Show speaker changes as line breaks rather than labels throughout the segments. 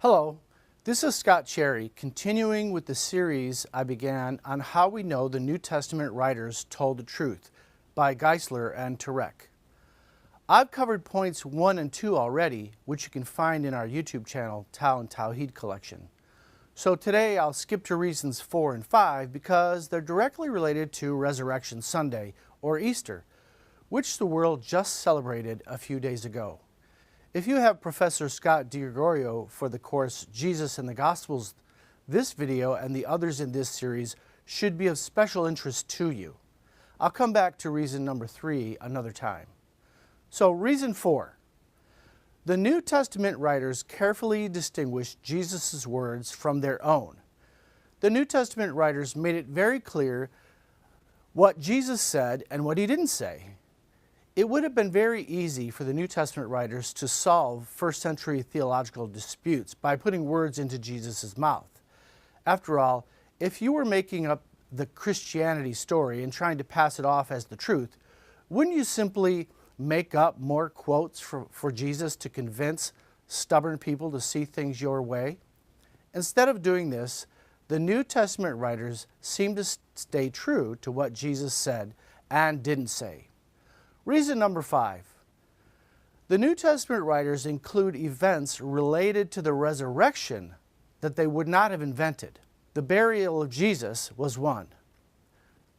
Hello, this is Scott Cherry, continuing with the series I began on how we know the New Testament writers told the truth by Geisler and Turek. I've covered points 1 and 2 already, which you can find in our YouTube channel, Tao and Tawhid Collection. So today I'll skip to reasons 4 and 5 because they're directly related to Resurrection Sunday, or Easter, which the world just celebrated a few days ago. If you have Professor Scott DeGregorio for the course Jesus and the Gospels, this video and the others in this series should be of special interest to you. I'll come back to reason number 3 another time. So reason 4. The New Testament writers carefully distinguished Jesus' words from their own. The New Testament writers made it very clear what Jesus said and what he didn't say. It would have been very easy for the New Testament writers to solve first-century theological disputes by putting words into Jesus' mouth. After all, if you were making up the Christianity story and trying to pass it off as the truth, wouldn't you simply make up more quotes for Jesus to convince stubborn people to see things your way? Instead of doing this, the New Testament writers seem to stay true to what Jesus said and didn't say. Reason number 5. The New Testament writers include events related to the resurrection that they would not have invented. The burial of Jesus was one.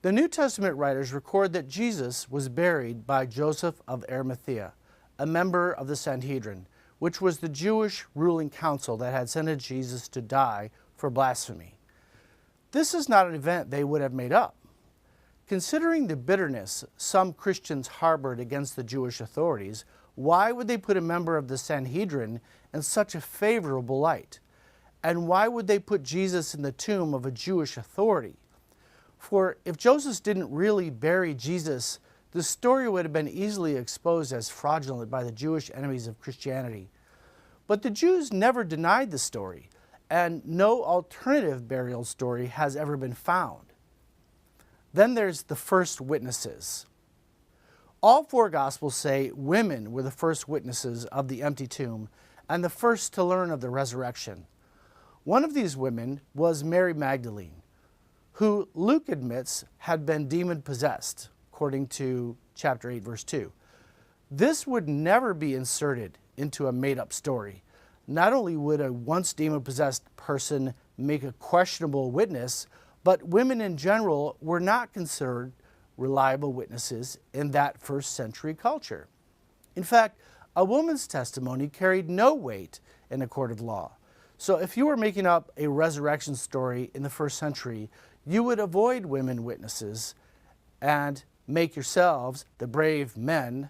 The New Testament writers record that Jesus was buried by Joseph of Arimathea, a member of the Sanhedrin, which was the Jewish ruling council that had sentenced Jesus to die for blasphemy. This is not an event they would have made up. Considering the bitterness some Christians harbored against the Jewish authorities, why would they put a member of the Sanhedrin in such a favorable light? And why would they put Jesus in the tomb of a Jewish authority? For if Joseph didn't really bury Jesus, the story would have been easily exposed as fraudulent by the Jewish enemies of Christianity. But the Jews never denied the story, and no alternative burial story has ever been found. Then there's the first witnesses. All 4 Gospels say women were the first witnesses of the empty tomb and the first to learn of the resurrection. One of these women was Mary Magdalene, who Luke admits had been demon-possessed, according to chapter 8, verse 2. This would never be inserted into a made-up story. Not only would a once demon-possessed person make a questionable witness, but women in general were not considered reliable witnesses in that first century culture. In fact, a woman's testimony carried no weight in a court of law. So if you were making up a resurrection story in the first century, you would avoid women witnesses and make yourselves, the brave men,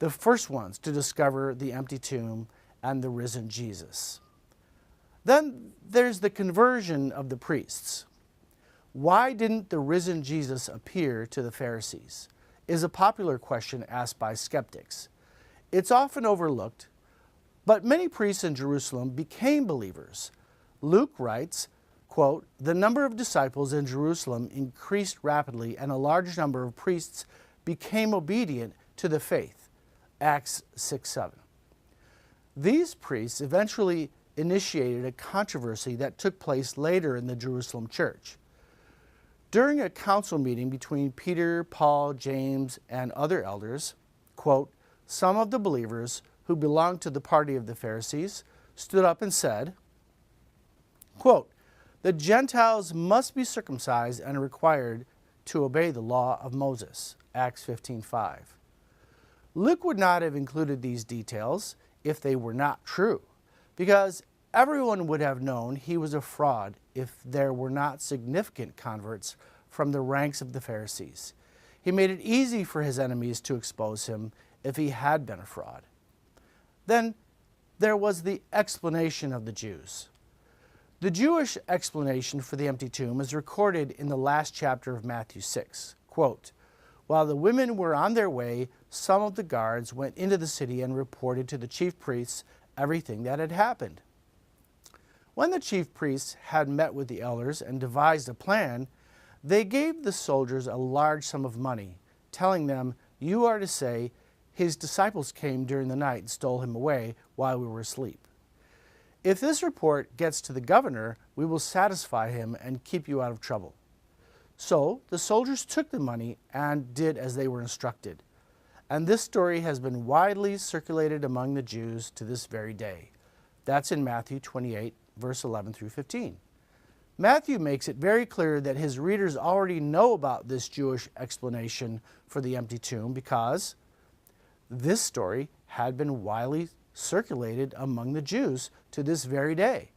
the first ones to discover the empty tomb and the risen Jesus. Then there's the conversion of the priests. Why didn't the risen Jesus appear to the Pharisees? Is a popular question asked by skeptics. It's often overlooked, but many priests in Jerusalem became believers. Luke writes, quote, "The number of disciples in Jerusalem increased rapidly, and a large number of priests became obedient to the faith." Acts 6:7. These priests eventually initiated a controversy that took place later in the Jerusalem church. During a council meeting between Peter, Paul, James, and other elders, quote, "Some of the believers who belonged to the party of the Pharisees stood up and said," quote, "The Gentiles must be circumcised and required to obey the law of Moses." Acts 15:5. Luke would not have included these details if they were not true, because everyone would have known he was a fraud if there were not significant converts from the ranks of the Pharisees. He made it easy for his enemies to expose him if he had been a fraud. Then there was the explanation of the Jews. The Jewish explanation for the empty tomb is recorded in the last chapter of Matthew 6. Quote, "While the women were on their way, some of the guards went into the city and reported to the chief priests everything that had happened. When the chief priests had met with the elders and devised a plan, they gave the soldiers a large sum of money, telling them, 'You are to say, his disciples came during the night and stole him away while we were asleep.' If this report gets to the governor, we will satisfy him and keep you out of trouble." So the soldiers took the money and did as they were instructed. And this story has been widely circulated among the Jews to this very day. That's in Matthew 28, verse 11 through 15. Matthew makes it very clear that his readers already know about this Jewish explanation for the empty tomb because this story had been widely circulated among the Jews to this very day.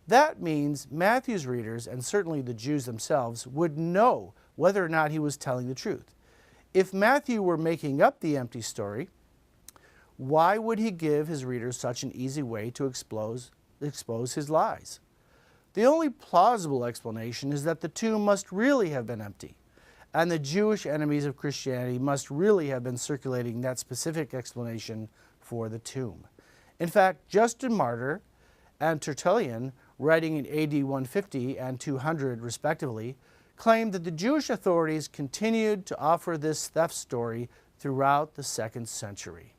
That means Matthew's readers, and certainly the Jews themselves, would know whether or not he was telling the truth. If Matthew were making up the empty story, why would he give his readers such an easy way to expose his lies? The only plausible explanation is that the tomb must really have been empty, and the Jewish enemies of Christianity must really have been circulating that specific explanation for the tomb. In fact, Justin Martyr and Tertullian, writing in AD 150 and 200 respectively, claimed that the Jewish authorities continued to offer this theft story throughout the 2nd century.